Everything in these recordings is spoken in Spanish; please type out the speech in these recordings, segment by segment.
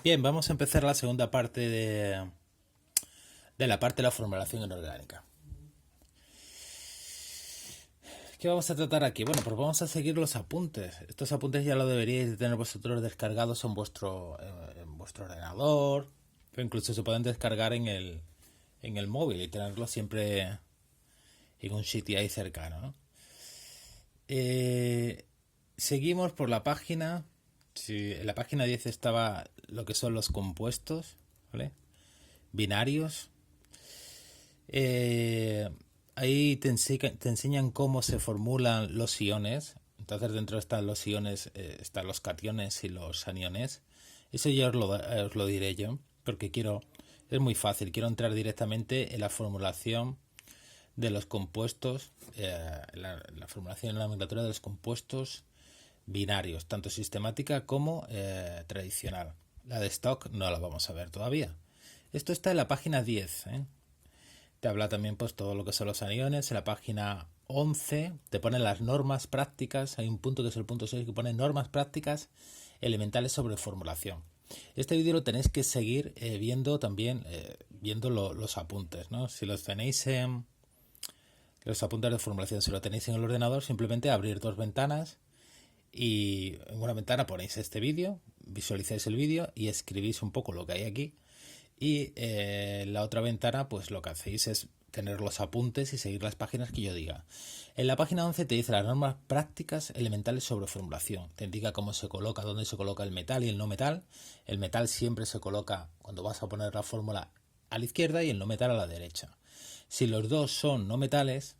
Bien, vamos a empezar la segunda parte de la parte de la formulación inorgánica. ¿Qué vamos a tratar aquí? Bueno, pues vamos a seguir los apuntes. Estos apuntes ya lo deberíais de tener vosotros descargados en vuestro ordenador, o incluso se pueden descargar en el móvil y tenerlo siempre en un sitio ahí cercano, ¿no? Eh, Seguimos por la página. Sí, en la página 10 estaba lo que son los compuestos, ¿vale? Binarios. Eh, Ahí te enseñan cómo se formulan los iones. Entonces dentro están los iones, están los cationes y los aniones. Eso ya os lo diré yo, porque es muy fácil, quiero entrar directamente en la formulación de los compuestos, la formulación en la nomenclatura de los compuestos binarios, tanto sistemática como tradicional. La de stock no la vamos a ver todavía. Esto está en la página 10, ¿eh? Te habla también pues todo lo que son los aniones. En la página 11 te pone las normas prácticas. Hay un punto que es el punto 6 que pone normas prácticas elementales sobre formulación. Este vídeo lo tenéis que seguir viendo también, los apuntes, ¿no? Si los tenéis en los apuntes de formulación, si lo tenéis en el ordenador, simplemente abrir dos ventanas y en una ventana ponéis este vídeo, visualizáis el vídeo y escribís un poco lo que hay aquí. Y la otra ventana, pues lo que hacéis es tener los apuntes y seguir las páginas que yo diga. En la página 11 te dice las normas prácticas elementales sobre formulación. Te indica cómo se coloca, dónde se coloca el metal y el no metal. El metal siempre se coloca cuando vas a poner la fórmula a la izquierda y el no metal a la derecha. Si los dos son no metales,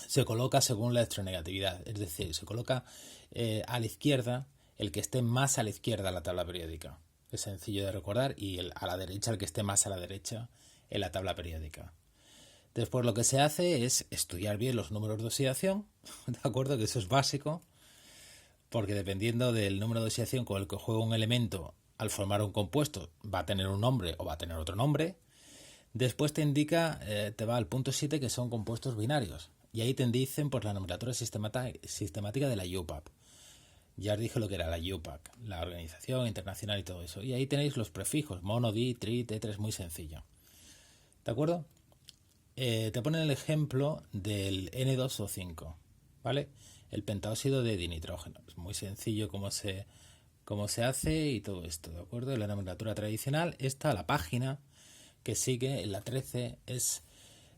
se coloca según la electronegatividad. Es decir, se coloca a la izquierda el que esté más a la izquierda en la tabla periódica. Es sencillo de recordar, y a la derecha el que esté más a la derecha en la tabla periódica. Después lo que se hace es estudiar bien los números de oxidación, ¿de acuerdo? Que eso es básico, porque dependiendo del número de oxidación con el que juega un elemento al formar un compuesto, va a tener un nombre o va a tener otro nombre. Después te indica, te va al punto 7, que son compuestos binarios. Y ahí te dicen por la nomenclatura sistemática de la UPAP. Ya os dije lo que era la UPAC, la Organización Internacional y todo eso. Y ahí tenéis los prefijos, mono, di, tri, tetra, es muy sencillo. ¿De acuerdo? Te ponen el ejemplo del N2O5, ¿vale? El pentaóxido de dinitrógeno. Es muy sencillo cómo se hace y todo esto, ¿de acuerdo? En la nomenclatura tradicional, la página que sigue, en la 13, es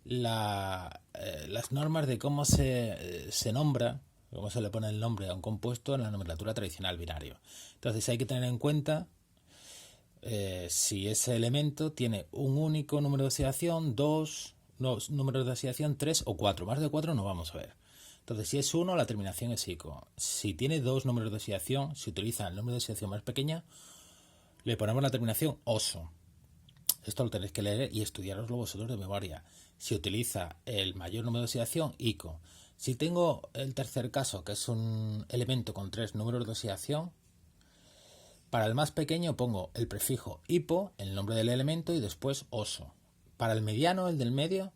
las normas de cómo se nombra, cómo se le pone el nombre a un compuesto en la nomenclatura tradicional binario. Entonces hay que tener en cuenta si ese elemento tiene un único número de oxidación, dos números de oxidación, tres o cuatro. Más de cuatro no vamos a ver. Entonces, si es uno, la terminación es ico. Si tiene dos números de oxidación, si utiliza el número de oxidación más pequeña, le ponemos la terminación oso. Esto lo tenéis que leer y estudiaroslo vosotros de memoria. Si utiliza el mayor número de oxidación, ico. Si tengo el tercer caso, que es un elemento con tres números de oxidación, para el más pequeño pongo el prefijo hipo, el nombre del elemento, y después oso. Para el mediano, el del medio,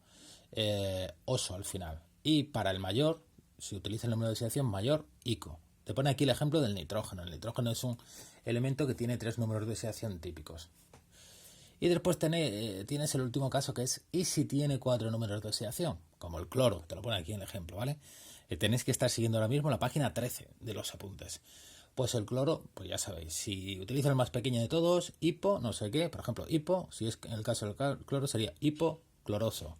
oso al final. Y para el mayor, si utiliza el número de oxidación mayor, ico. Te pone aquí el ejemplo del nitrógeno. El nitrógeno es un elemento que tiene tres números de oxidación típicos. Y después tienes el último caso, que es y si tiene cuatro números de oxidación, como el cloro, te lo pone aquí en el ejemplo, ¿vale? Tenéis que estar siguiendo ahora mismo la página 13 de los apuntes. Pues el cloro, pues ya sabéis, si utiliza el más pequeño de todos, hipo, no sé qué, por ejemplo, hipo, si es en el caso del cloro sería hipocloroso.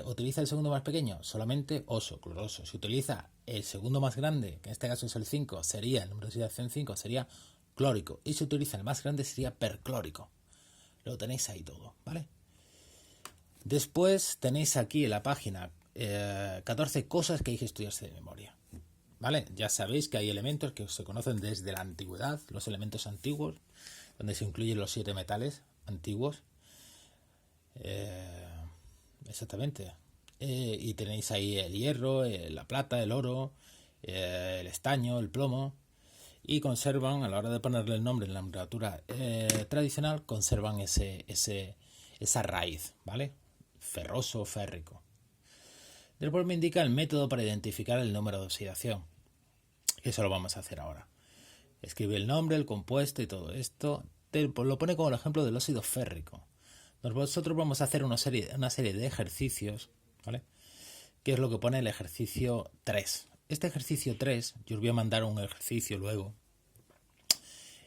Utiliza el segundo más pequeño, solamente oso, cloroso. Si utiliza el segundo más grande, que en este caso es el 5, sería el número de oxidación 5, sería clórico. Y si utiliza el más grande sería perclórico. Lo tenéis ahí todo, ¿vale? Después tenéis aquí en la página 14 cosas que hay que estudiarse de memoria, ¿vale? Ya sabéis que hay elementos que se conocen desde la antigüedad, los elementos antiguos, donde se incluyen los 7 metales antiguos. Exactamente. Y tenéis ahí el hierro, la plata, el oro, el estaño, el plomo. Y conservan, a la hora de ponerle el nombre en la nomenclatura tradicional, conservan esa raíz, ¿vale? Ferroso, férrico. Después me indica el método para identificar el número de oxidación. Eso lo vamos a hacer ahora. Escribe el nombre, el compuesto y todo esto. Lo pone como el ejemplo del óxido férrico. Nosotros vamos a hacer una serie de ejercicios, ¿vale? Que es lo que pone el ejercicio 3. Este ejercicio 3, yo os voy a mandar un ejercicio luego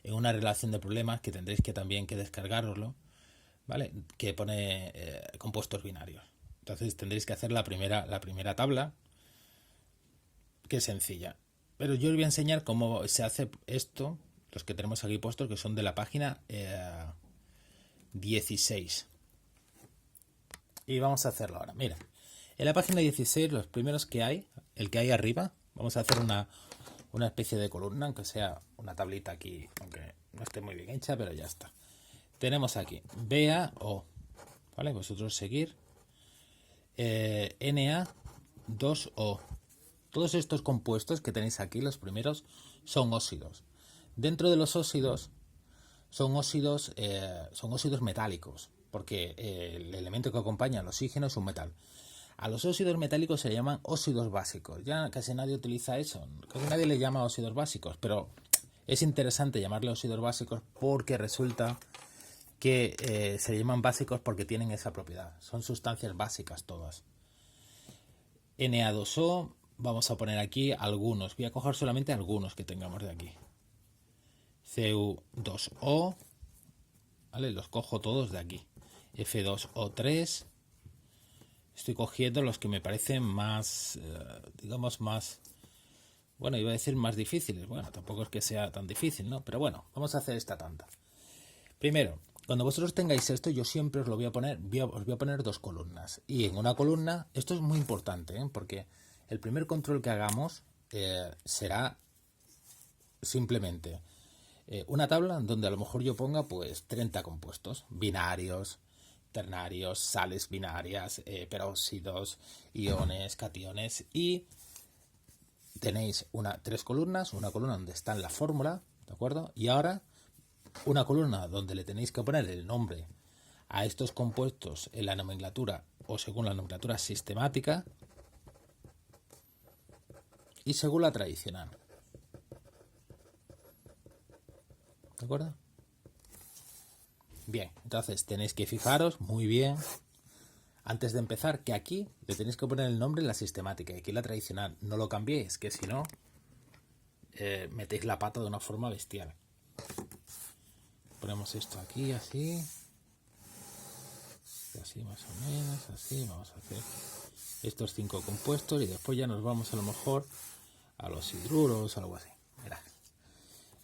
en una relación de problemas que tendréis que también que descargaroslo, ¿vale? Que pone compuestos binarios. Entonces tendréis que hacer la primera tabla, que es sencilla. Pero yo os voy a enseñar cómo se hace esto, los que tenemos aquí puestos, que son de la página 16. Y vamos a hacerlo ahora. Mira, en la página 16, los primeros que hay, el que hay arriba, vamos a hacer una especie de columna, aunque sea una tablita aquí, aunque no esté muy bien hecha, pero ya está. Tenemos aquí BaO, ¿vale? Vosotros seguir. Na2O. Todos estos compuestos que tenéis aquí, los primeros, son óxidos. Dentro de los óxidos, son óxidos metálicos, porque el elemento que acompaña al oxígeno es un metal. A los óxidos metálicos se llaman óxidos básicos. Ya casi nadie utiliza eso, casi nadie le llama óxidos básicos, pero es interesante llamarle óxidos básicos porque resulta que se llaman básicos porque tienen esa propiedad. Son sustancias básicas todas. Na2O, vamos a poner aquí algunos. Voy a coger solamente algunos que tengamos de aquí. Cu2O, ¿vale? Los cojo todos de aquí. F2O3. Estoy cogiendo los que me parecen más, digamos más, bueno, iba a decir más difíciles. Bueno, tampoco es que sea tan difícil, ¿no? Pero bueno, vamos a hacer esta tanda. Primero, cuando vosotros tengáis esto, yo siempre os lo voy a poner, os voy a poner dos columnas. Y en una columna, esto es muy importante, porque el primer control que hagamos será simplemente una tabla donde a lo mejor yo ponga pues 30 compuestos, binarios, ternarios, sales binarias, peróxidos, iones, cationes, y tenéis tres columnas, una columna donde está la fórmula, ¿de acuerdo? Y ahora una columna donde le tenéis que poner el nombre a estos compuestos en la nomenclatura o según la nomenclatura sistemática y según la tradicional. ¿De acuerdo? Bien, entonces tenéis que fijaros muy bien antes de empezar que aquí le tenéis que poner el nombre en la sistemática y aquí en la tradicional. No lo cambiéis, que si no metéis la pata de una forma bestial. Ponemos esto aquí así, así más o menos, así. Vamos a hacer estos 5 compuestos y después ya nos vamos a lo mejor a los hidruros o algo así. Mirad.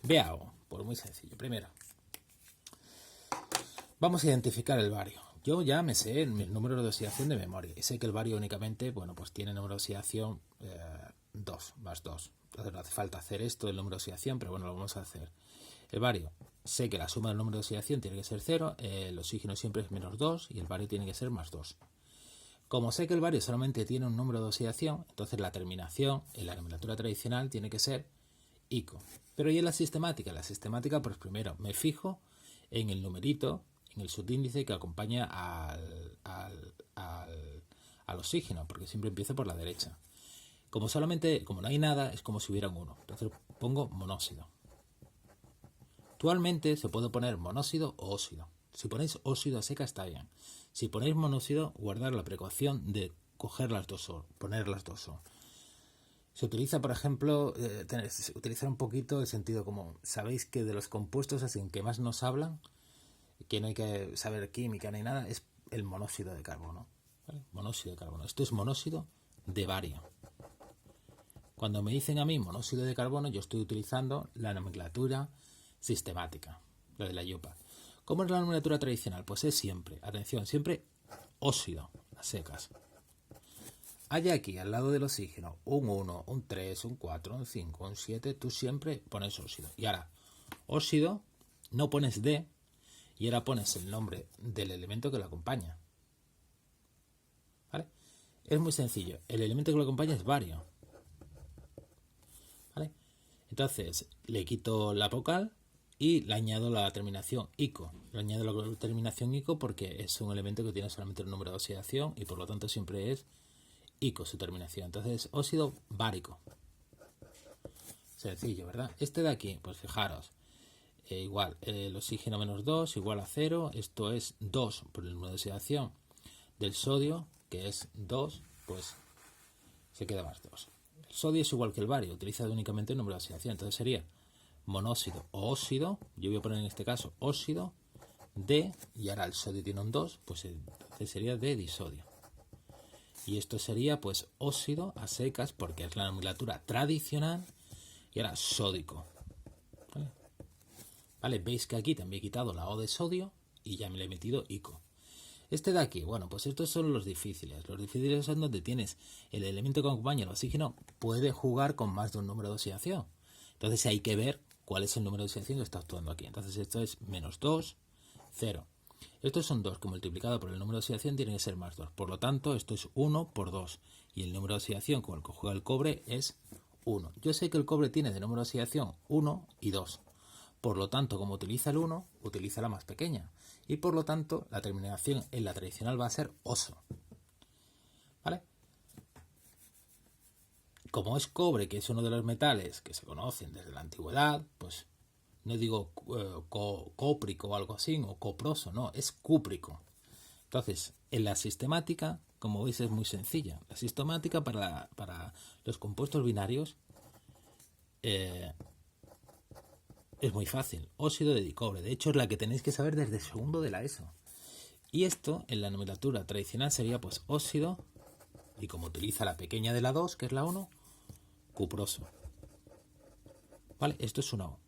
BaO, pues muy sencillo. Primero, vamos a identificar el bario. Yo ya me sé el número de oxidación de memoria y sé que el bario únicamente, bueno, pues tiene número de oxidación 2, más 2. Entonces no hace falta hacer esto del número de oxidación, pero bueno, lo vamos a hacer. El bario, sé que la suma del número de oxidación tiene que ser 0, el oxígeno siempre es menos 2 y el bario tiene que ser más 2. Como sé que el bario solamente tiene un número de oxidación, entonces la terminación en la nomenclatura tradicional tiene que ser ICO. Pero ¿y en la sistemática? La sistemática, pues primero me fijo en el numerito, en el subíndice que acompaña al oxígeno, porque siempre empiezo por la derecha. Como no hay nada, es como si hubiera un 1. Entonces pongo monóxido. Actualmente se puede poner monóxido o óxido. Si ponéis óxido a seca está bien. Si ponéis monóxido, guardar la precaución de coger las dos O, poner las dos O. Se utiliza, por ejemplo, utilizar un poquito el sentido común. Sabéis que de los compuestos así en que más nos hablan, que no hay que saber química ni nada, es el monóxido de carbono. ¿Vale? Monóxido de carbono. Esto es monóxido de bario. Cuando me dicen a mí monóxido de carbono, yo estoy utilizando la nomenclatura sistemática, la de la IUPAC. ¿Cómo es la nomenclatura tradicional? Pues es siempre, atención, siempre óxido a secas. Hay aquí, al lado del oxígeno, un 1, un 3, un 4, un 5, un 7, tú siempre pones óxido. Y ahora, óxido, no pones D, y ahora pones el nombre del elemento que lo acompaña. ¿Vale? Es muy sencillo, el elemento que lo acompaña es bario. ¿Vale? Entonces, le quito la vocal y le añado la terminación ICO. Le añado la terminación ICO porque es un elemento que tiene solamente el número de oxidación y por lo tanto siempre es ICO su terminación. Entonces, óxido bárico. Sencillo, ¿verdad? Este de aquí, pues fijaros, igual, el oxígeno menos 2 igual a 0, esto es 2 por el número de oxidación del sodio, que es 2, pues se queda más 2. El sodio es igual que el bario, utiliza únicamente el número de oxidación, entonces sería monóxido o óxido, yo voy a poner en este caso óxido de, y ahora el sodio tiene un 2, pues entonces sería de disodio. Y esto sería pues óxido a secas, porque es la nomenclatura tradicional, y ahora sódico. ¿Vale? Veis que aquí también he quitado la O de sodio y ya me le he metido ico. Este de aquí, bueno, pues estos son los difíciles. Los difíciles son donde tienes el elemento que acompaña el oxígeno, puede jugar con más de un número de oxidación. Entonces hay que ver cuál es el número de oxidación que está actuando aquí. Entonces esto es menos 2, 0. Estos son 2 que multiplicado por el número de oxidación tiene que ser más 2. Por lo tanto, esto es 1 por 2. Y el número de oxidación con el que juega el cobre es 1. Yo sé que el cobre tiene de número de oxidación 1 y 2. Por lo tanto, como utiliza el 1, utiliza la más pequeña. Y por lo tanto, la terminación en la tradicional va a ser oso. ¿Vale? Como es cobre, que es uno de los metales que se conocen desde la antigüedad, pues no digo cóprico o algo así, o coproso, no, es cúprico. Entonces, en la sistemática, como veis, es muy sencilla. La sistemática para los compuestos binarios es muy fácil. Óxido de dicobre. De hecho, es la que tenéis que saber desde segundo de la ESO. Y esto, en la nomenclatura tradicional, sería pues óxido, y como utiliza la pequeña de la 2, que es la 1, cuproso. ¿Vale? Esto es una O.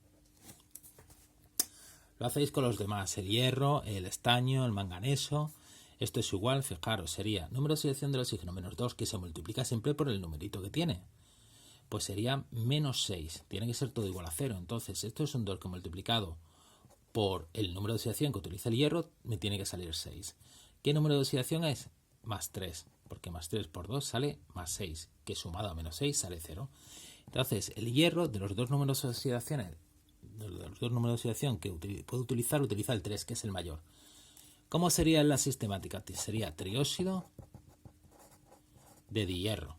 Lo hacéis con los demás, el hierro, el estaño, el manganeso. Esto es igual, fijaros, sería número de oxidación del oxígeno menos 2, que se multiplica siempre por el numerito que tiene. Pues sería menos 6. Tiene que ser todo igual a 0. Entonces, esto es un 2 que multiplicado por el número de oxidación que utiliza el hierro, me tiene que salir 6. ¿Qué número de oxidación es? Más 3. Porque más 3 por 2 sale más 6. Que sumado a menos 6 sale 0. Entonces, el hierro, de los dos números de oxidación, que puede utilizar, utiliza el 3, que es el mayor. ¿Cómo sería en la sistemática? Sería trióxido de dihierro.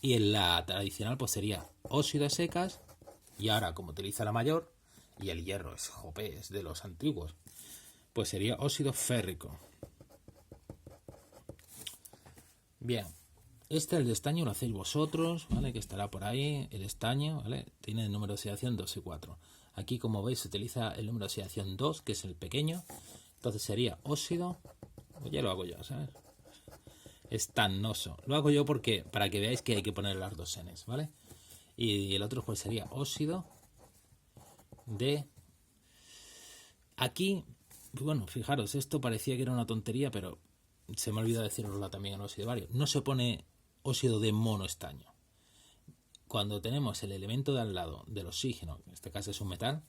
Y en la tradicional pues sería óxido a secas, y ahora como utiliza la mayor, y el hierro es jope, es de los antiguos, pues sería óxido férrico. Bien, el de estaño lo hacéis vosotros, ¿vale? Que estará por ahí, el estaño, ¿vale? Tiene el número de oxidación 2 y 4. Aquí, como veis, se utiliza el número de oxidación 2, que es el pequeño, entonces sería óxido, pues ya lo hago yo, ¿sabes? Estanoso. Lo hago yo porque para que veáis que hay que poner las dos N's, ¿vale? Y el otro pues sería óxido de... Aquí, bueno, fijaros, esto parecía que era una tontería, pero se me ha olvidado deciroslo también en óxido de bario. No se pone óxido de monoestaño. Cuando tenemos el elemento de al lado del oxígeno, en este caso es un metal,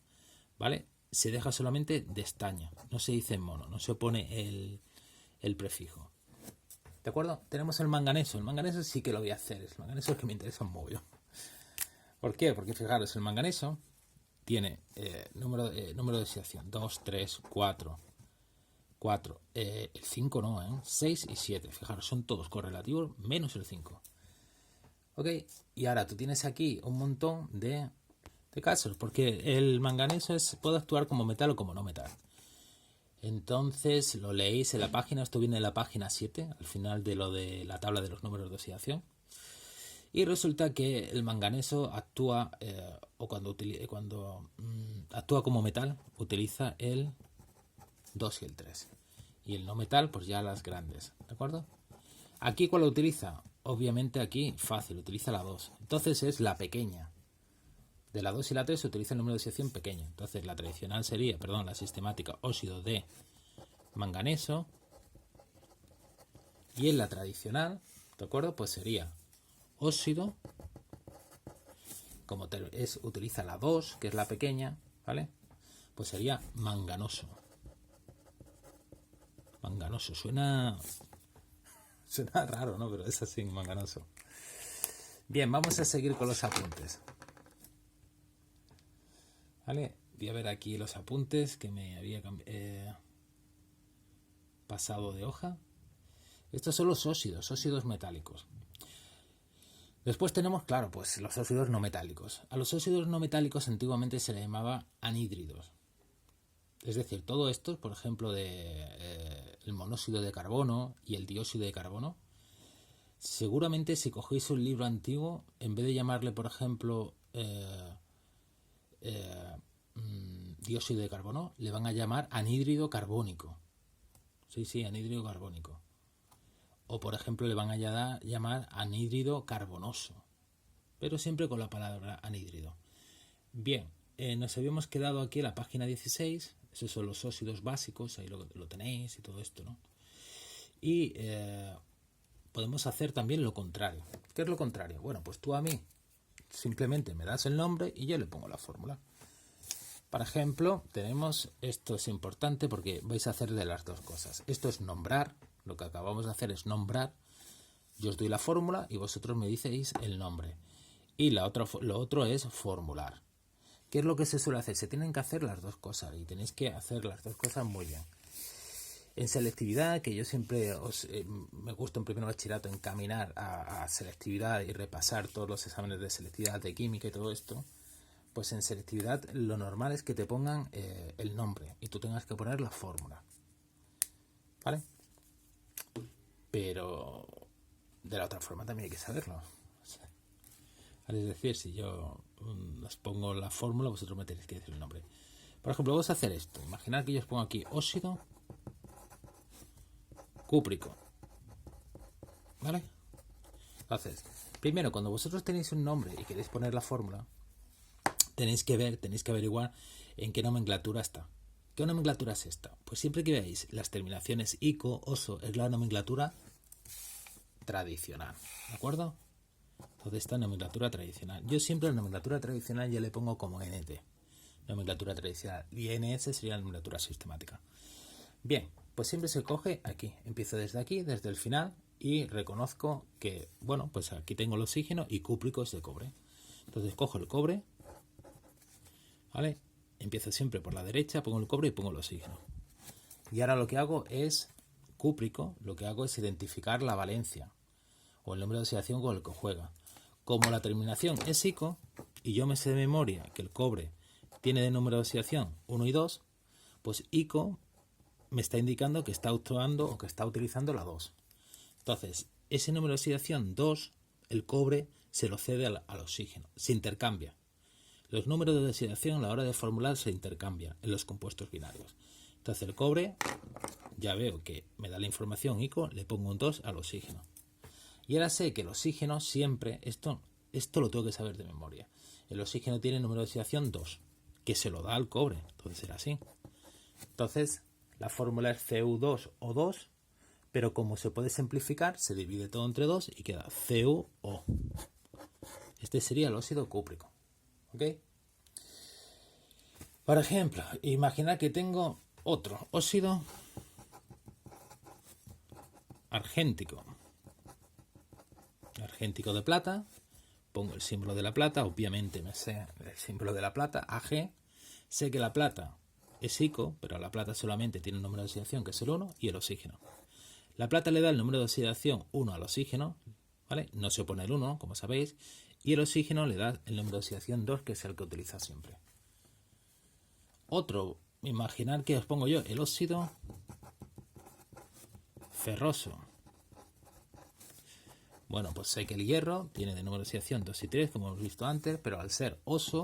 ¿vale? Se deja solamente de estaño. No se dice mono, no se pone el prefijo. ¿De acuerdo? Tenemos el manganeso. El manganeso sí que lo voy a hacer. El manganeso es que me interesa un mogollón. ¿Por qué? Porque fijaros, el manganeso tiene número de oxidación 2, 3, 4. El 5 no, 6 y 7. Fijaros, son todos correlativos menos el 5. ¿Ok? Y ahora tú tienes aquí un montón de casos. Porque el manganeso puede actuar como metal o como no metal. Entonces lo leéis en la página, esto viene en la página 7, al final de lo de la tabla de los números de oxidación. Y resulta que el manganeso actúa, cuando actúa como metal, utiliza el 2 y el 3. Y el no metal, pues ya las grandes, ¿de acuerdo? Aquí, ¿cuál lo utiliza? Obviamente aquí, fácil, utiliza la 2. Entonces es la pequeña. De la 2 y la 3 se utiliza el número de oxidación pequeño. Entonces la tradicional sería, la sistemática, óxido de manganeso. Y en la tradicional, ¿de acuerdo? Pues sería óxido, como utiliza la 2, que es la pequeña, ¿vale? Pues sería manganoso. Manganoso, suena raro, ¿no? Pero es así, manganoso. Bien, vamos a seguir con los apuntes. ¿Vale? Voy a ver aquí los apuntes que me había pasado de hoja. Estos son los óxidos metálicos. Después tenemos, claro, pues los óxidos no metálicos. A los óxidos no metálicos antiguamente se le llamaba anhídridos. Es decir, todo esto, por ejemplo, el monóxido de carbono y el dióxido de carbono, seguramente si cogéis un libro antiguo, en vez de llamarle, por ejemplo, dióxido de carbono, le van a llamar anhídrido carbónico. Sí, anhídrido carbónico. O, por ejemplo, le van a llamar anhídrido carbonoso. Pero siempre con la palabra anhídrido. Bien, nos habíamos quedado aquí en la página 16. Esos son los óxidos básicos, ahí lo tenéis y todo esto, ¿no? Y podemos hacer también lo contrario. ¿Qué es lo contrario? Bueno, pues tú a mí simplemente me das el nombre y yo le pongo la fórmula. Por ejemplo, tenemos, esto es importante porque vais a hacer de las dos cosas. Esto es nombrar, lo que acabamos de hacer es nombrar. Yo os doy la fórmula y vosotros me diceis el nombre. Y lo otro es formular. ¿Qué es lo que se suele hacer? Se tienen que hacer las dos cosas y tenéis que hacer las dos cosas muy bien. En selectividad, que yo siempre me gusta en primer bachillerato encaminar a selectividad y repasar todos los exámenes de selectividad, de química y todo esto, pues en selectividad lo normal es que te pongan el nombre y tú tengas que poner la fórmula. ¿Vale? Pero de la otra forma también hay que saberlo. Es decir, si yo os pongo la fórmula, vosotros me tenéis que decir el nombre. Por ejemplo, vamos a hacer esto. Imaginad que yo os pongo aquí óxido cúprico. ¿Vale? Entonces, primero, cuando vosotros tenéis un nombre y queréis poner la fórmula, tenéis que averiguar en qué nomenclatura está. ¿Qué nomenclatura es esta? Pues siempre que veáis las terminaciones ico, oso, es la nomenclatura tradicional. ¿De acuerdo? Entonces esta nomenclatura tradicional. Yo siempre la nomenclatura tradicional ya le pongo como NT. Nomenclatura tradicional. Y NS sería la nomenclatura sistemática. Bien, pues siempre se coge aquí. Empiezo desde aquí, desde el final, y reconozco que, bueno, pues aquí tengo el oxígeno y cúprico es de cobre. Entonces cojo el cobre, ¿vale? Empiezo siempre por la derecha, pongo el cobre y pongo el oxígeno. Y ahora lo que hago es, cúprico, lo que hago es identificar la valencia o el número de oxidación con el que juega. Como la terminación es ico y yo me sé de memoria que el cobre tiene de número de oxidación 1 y 2, pues ico me está indicando que está actuando o que está utilizando la 2. Entonces, ese número de oxidación 2, el cobre se lo cede al oxígeno, se intercambia. Los números de oxidación a la hora de formular se intercambian en los compuestos binarios. Entonces el cobre, ya veo que me da la información ico, le pongo un 2 al oxígeno. Y ahora sé que el oxígeno siempre, esto lo tengo que saber de memoria. El oxígeno tiene número de oxidación 2, que se lo da al cobre, entonces será así. Entonces la fórmula es Cu2O2, pero como se puede simplificar, se divide todo entre 2 y queda CuO. Este sería el óxido cúprico. ¿Ok? Por ejemplo, imaginad que tengo otro óxido argéntico. Argéntico de plata. Pongo el símbolo de la plata. Obviamente me sé el símbolo de la plata, Ag. Sé que la plata es ico, pero la plata solamente tiene un número de oxidación que es el 1 y el oxígeno. La plata le da el número de oxidación 1 al oxígeno, ¿vale? No se opone el 1, como sabéis. Y el oxígeno le da el número de oxidación 2, que es el que utiliza siempre. Otro, imaginar que os pongo yo el óxido ferroso. Bueno, pues sé que el hierro tiene de número de oxidación 2 y 3, como hemos visto antes, pero al ser oso,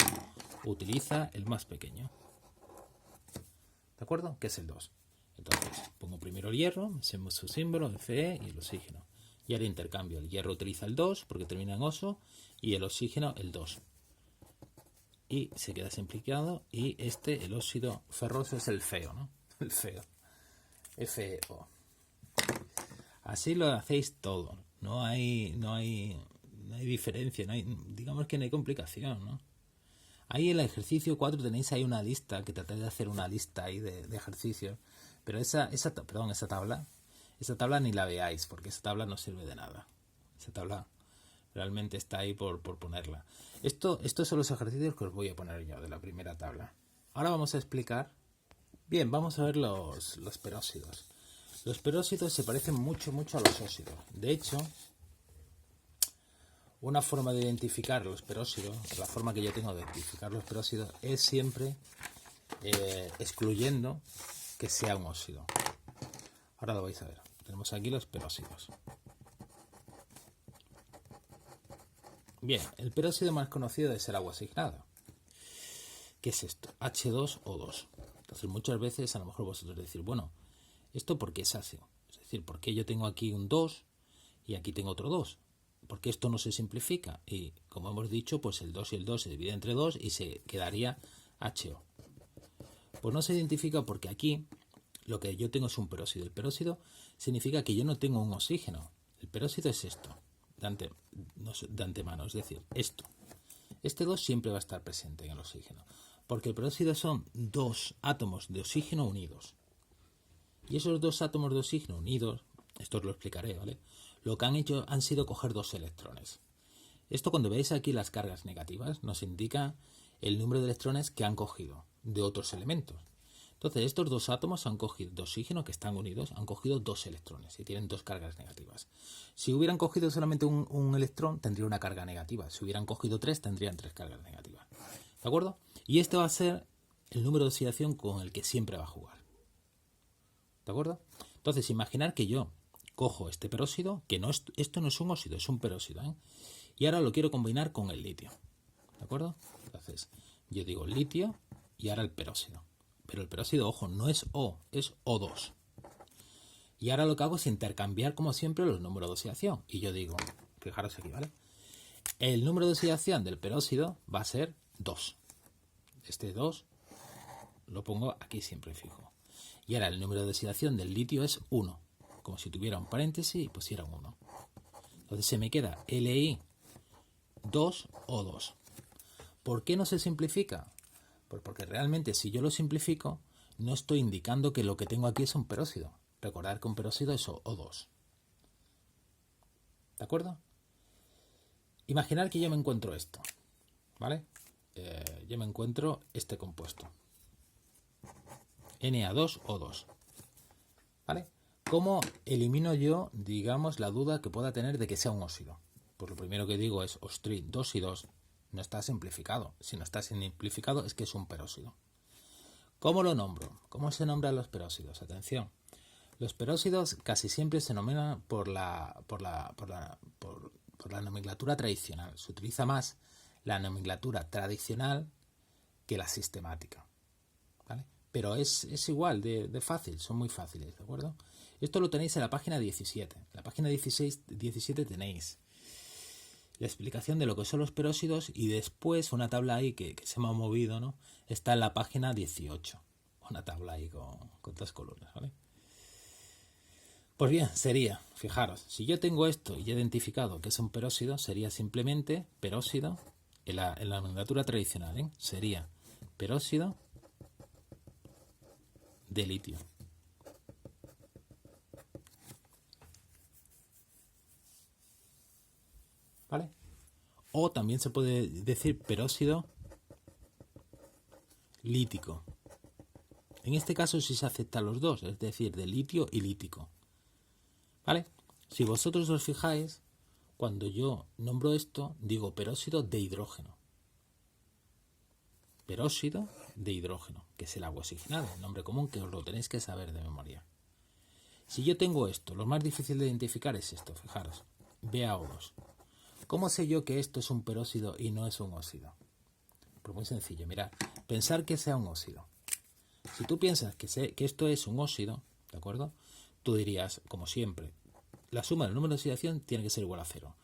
utiliza el más pequeño. ¿De acuerdo? Que es el 2. Entonces, pongo primero el hierro, hacemos su símbolo, Fe, y el oxígeno. Y ahora intercambio. El hierro utiliza el 2 porque termina en oso y el oxígeno el 2. Y se queda simplificado y el óxido ferroso es el feo, ¿no? El feo. FeO. Así lo hacéis todo. No hay diferencia, digamos que no hay complicación, ¿no? Ahí en el ejercicio 4 tenéis ahí una lista, que tratáis de hacer una lista ahí de ejercicios. Pero esa tabla ni la veáis, porque esa tabla no sirve de nada. Esa tabla realmente está ahí por ponerla. Estos son los ejercicios que os voy a poner yo de la primera tabla. Ahora vamos a explicar. Bien, vamos a ver los peróxidos. Los peróxidos se parecen mucho a los óxidos. De hecho, una forma de identificar los peróxidos, la forma que yo tengo de identificar los peróxidos es siempre excluyendo que sea un óxido. Ahora lo vais a ver. Tenemos aquí los peróxidos. Bien, el peróxido más conocido es el agua oxigenada. ¿Qué es esto? H2O2. Entonces muchas veces a lo mejor vosotros decís, bueno, ¿esto por qué es así? Es decir, ¿por qué yo tengo aquí un 2 y aquí tengo otro 2? Porque esto no se simplifica y, como hemos dicho, pues el 2 y el 2 se divide entre 2 y se quedaría HO. Pues no se identifica porque aquí lo que yo tengo es un peróxido. El peróxido significa que yo no tengo un oxígeno. El peróxido es esto, de antemano, es decir, esto. Este 2 siempre va a estar presente en el oxígeno, porque el peróxido son dos átomos de oxígeno unidos. Y esos dos átomos de oxígeno unidos, esto os lo explicaré, ¿vale? Lo que han hecho han sido coger dos electrones. Esto, cuando veis aquí las cargas negativas, nos indica el número de electrones que han cogido de otros elementos. Entonces, estos dos átomos han cogido de oxígeno que están unidos, han cogido dos electrones y tienen dos cargas negativas. Si hubieran cogido solamente un electrón, tendría una carga negativa. Si hubieran cogido tres, tendrían tres cargas negativas. ¿De acuerdo? Y este va a ser el número de oxidación con el que siempre va a jugar. ¿De acuerdo? Entonces, imaginar que yo cojo este peróxido, que esto no es un óxido, es un peróxido, ¿eh? Y ahora lo quiero combinar con el litio. ¿De acuerdo? Entonces, yo digo litio y ahora el peróxido. Pero el peróxido, ojo, no es O, es O2. Y ahora lo que hago es intercambiar, como siempre, los números de oxidación. Y yo digo, fijaros aquí, ¿vale? El número de oxidación del peróxido va a ser 2. Este 2 lo pongo aquí siempre fijo. Y ahora el número de oxidación del litio es 1. Como si tuviera un paréntesis y pusiera un 1. Entonces se me queda Li2O2. ¿Por qué no se simplifica? Pues porque realmente si yo lo simplifico, no estoy indicando que lo que tengo aquí es un peróxido. Recordad que un peróxido es O2. ¿De acuerdo? Imaginar que yo me encuentro esto. ¿Vale? Yo me encuentro este compuesto. Na2O2. ¿Vale? ¿Cómo elimino yo, digamos, la duda que pueda tener de que sea un óxido? Pues lo primero que digo es, ostras, 2 y 2 no está simplificado. Si no está simplificado es que es un peróxido. ¿Cómo lo nombro? ¿Cómo se nombran los peróxidos? Atención. Los peróxidos casi siempre se nombran por la nomenclatura tradicional. Se utiliza más la nomenclatura tradicional que la sistemática. ¿Vale? Pero es igual de fácil, son muy fáciles, ¿de acuerdo? Esto lo tenéis en la página 17. En la página 17 tenéis la explicación de lo que son los peróxidos y después una tabla ahí que se me ha movido, ¿no? Está en la página 18. Una tabla ahí con 2 columnas, ¿vale? Pues bien, sería, fijaros, si yo tengo esto y he identificado que es un peróxido, sería simplemente peróxido, en la nomenclatura tradicional, ¿eh? Sería peróxido de litio. ¿Vale? O también se puede decir peróxido lítico. En este caso sí se aceptan los dos, es decir, de litio y lítico. ¿Vale? Si vosotros os fijáis, cuando yo nombro esto, digo peróxido de hidrógeno. Peróxido de hidrógeno, que es el agua oxigenada, el nombre común que os lo tenéis que saber de memoria. Si yo tengo esto, lo más difícil de identificar es esto, fijaros, BaO2. ¿Cómo sé yo que esto es un peróxido y no es un óxido? Pues muy sencillo, mirad, pensar que sea un óxido. Si tú piensas que esto es un óxido, ¿de acuerdo? Tú dirías, como siempre, la suma del número de oxidación tiene que ser igual a 0.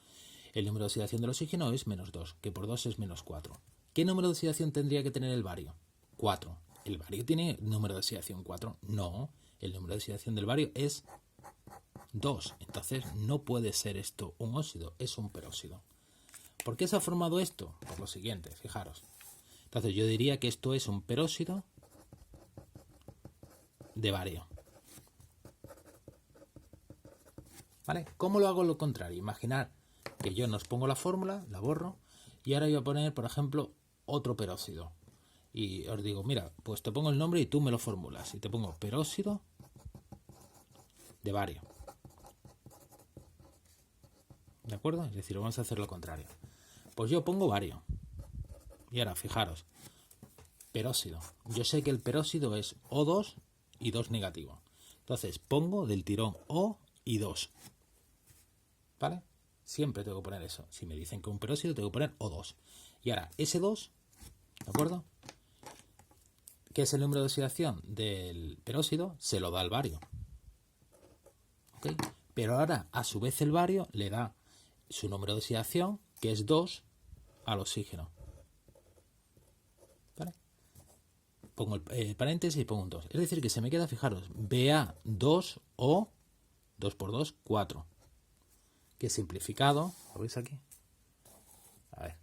El número de oxidación del oxígeno es -2, que por 2 es -4. ¿Qué número de oxidación tendría que tener el bario? 4. ¿El bario tiene número de oxidación 4? No, el número de oxidación del bario es 2. Entonces no puede ser esto un óxido, es un peróxido. ¿Por qué se ha formado esto? Por lo siguiente, fijaros. Entonces yo diría que esto es un peróxido de bario. ¿Vale? ¿Cómo lo hago lo contrario? Imaginar que yo nos pongo la fórmula, la borro, y ahora voy a poner, por ejemplo, otro peróxido. Y os digo, mira, pues te pongo el nombre y tú me lo formulas. Y te pongo peróxido de bario. ¿De acuerdo? Es decir, vamos a hacer lo contrario. Pues yo pongo bario. Y ahora, fijaros, peróxido. Yo sé que el peróxido es O2 y 2 negativo. Entonces pongo del tirón O y 2. ¿Vale? Siempre tengo que poner eso. Si me dicen que un peróxido, tengo que poner O2. Y ahora, S2, ¿de acuerdo? ¿Qué es el número de oxidación del peróxido? Se lo da al bario. ¿Okay? Pero ahora, a su vez, el bario le da su número de oxidación, que es 2, al oxígeno. ¿Vale? Pongo el paréntesis y pongo un 2. Es decir, que se me queda, fijaros, Ba2O, 2 por 2, 4. Que simplificado, ¿lo veis aquí? A ver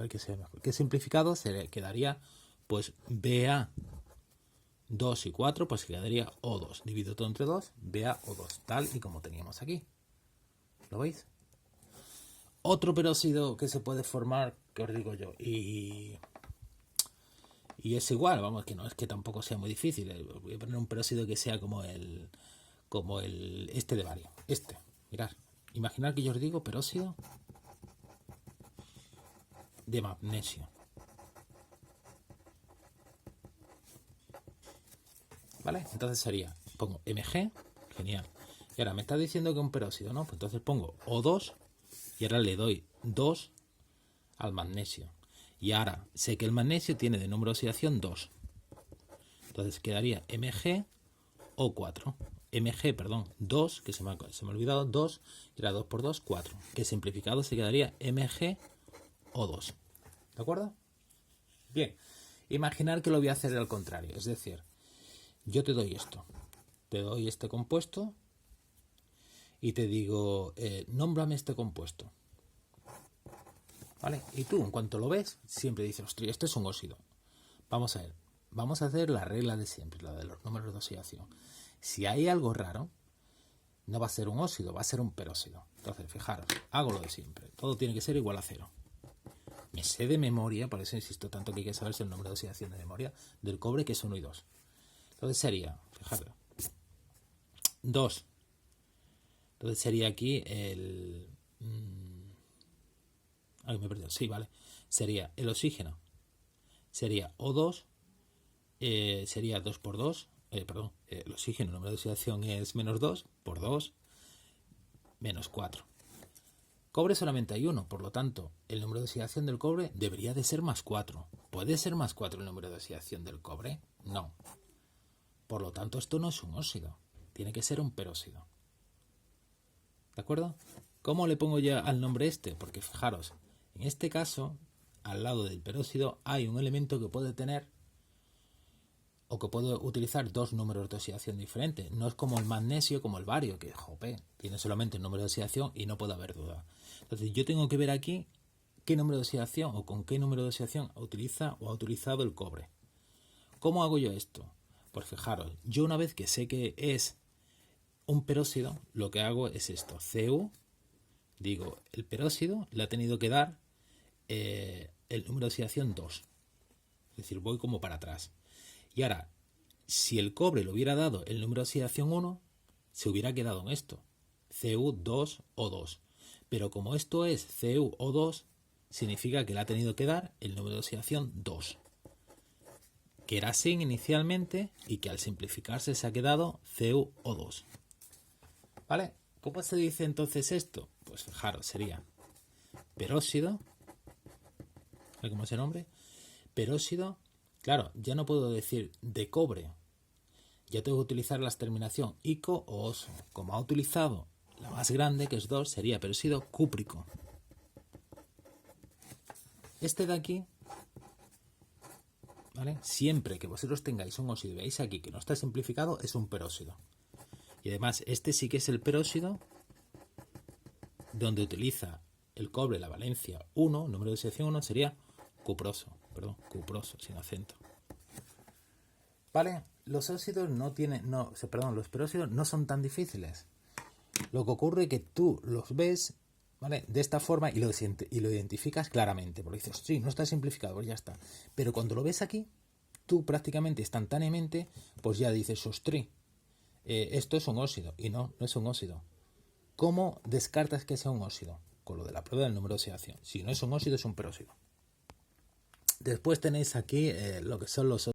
que se ve mejor. Que simplificado se quedaría, pues, Ba2 y 4, pues quedaría O2. Divido todo entre 2, BaO2, tal y como teníamos aquí. ¿Lo veis? Otro peróxido que se puede formar, que os digo yo, y es igual, vamos, que no es que tampoco sea muy difícil. Voy a poner un peróxido que sea como el este de bario. Mirad, imaginad que yo os digo peróxido de magnesio. ¿Vale? Entonces sería, pongo Mg, genial. Y ahora me está diciendo que un peróxido, ¿no? Pues entonces pongo O2 y ahora le doy 2 al magnesio. Y ahora sé que el magnesio tiene de número de oxidación 2. Entonces quedaría MgO4. Mg, perdón, 2, que se me ha olvidado, 2, y era 2 por 2, 4. Que simplificado se quedaría MgO2. ¿De acuerdo? Bien, imaginar que lo voy a hacer al contrario. Es decir, yo te doy esto. Te doy este compuesto y te digo, nómbrame este compuesto. ¿Vale? Y tú, en cuanto lo ves, siempre dices, hostia, esto es un óxido. Vamos a ver, vamos a hacer la regla de siempre, la de los números de oxidación. Si hay algo raro, no va a ser un óxido, va a ser un peróxido. Entonces, fijaros, hago lo de siempre. Todo tiene que ser igual a 0. Me sé de memoria, por eso insisto tanto que hay que saberse el número de oxidación de memoria del cobre, que es 1 y 2. Entonces sería, fijaros, 2. Entonces sería aquí el... Ay, me he perdido. Sí, vale. Sería el oxígeno. Sería O2. Sería 2 por 2. Perdón. El oxígeno, el número de oxidación es menos 2 por 2. Menos 4. Cobre solamente hay 1. Por lo tanto, el número de oxidación del cobre debería de ser más 4. ¿Puede ser más 4 el número de oxidación del cobre? No. Por lo tanto, esto no es un óxido. Tiene que ser un peróxido. ¿De acuerdo? ¿Cómo le pongo ya al nombre este? Porque fijaros, en este caso, al lado del peróxido hay un elemento que puede tener o que puede utilizar dos números de oxidación diferentes. No es como el magnesio, como el bario, que tiene solamente un número de oxidación y no puede haber duda. Entonces yo tengo que ver aquí qué número de oxidación o con qué número de oxidación utiliza o ha utilizado el cobre. ¿Cómo hago yo esto? Pues fijaros, yo una vez que sé que es un peróxido, lo que hago es esto, Cu, digo, el peróxido le ha tenido que dar el número de oxidación 2. Es decir, voy como para atrás. Y ahora, si el cobre le hubiera dado el número de oxidación 1, se hubiera quedado en esto, Cu2O2. Pero como esto es CuO2, significa que le ha tenido que dar el número de oxidación 2. Que era sin inicialmente y que al simplificarse se ha quedado CuO2. ¿Vale? ¿Cómo se dice entonces esto? Pues fijaros, sería peróxido. ¿Cómo es el nombre? Peróxido. Claro, ya no puedo decir de cobre. Ya tengo que utilizar la terminación ico o oso. Como ha utilizado la más grande, que es 2, sería peróxido cúprico. Este de aquí, ¿vale? Siempre que vosotros tengáis un óxido y veáis aquí que no está simplificado, es un peróxido. Y además, este sí que es el peróxido donde utiliza el cobre, la valencia 1, número de oxidación 1, sería cuproso, sin acento. ¿Vale? Los óxidos los peróxidos no son tan difíciles. Lo que ocurre es que tú los ves, ¿vale?, de esta forma y lo identificas claramente, porque dices, sí, no está simplificado, pues ya está. Pero cuando lo ves aquí, tú prácticamente instantáneamente, pues ya dices, ostras, esto es un óxido, y no es un óxido. ¿Cómo descartas que sea un óxido? con lo de la prueba del número de oxidación. Si no es un óxido, es un peróxido. Después tenéis aquí lo que son los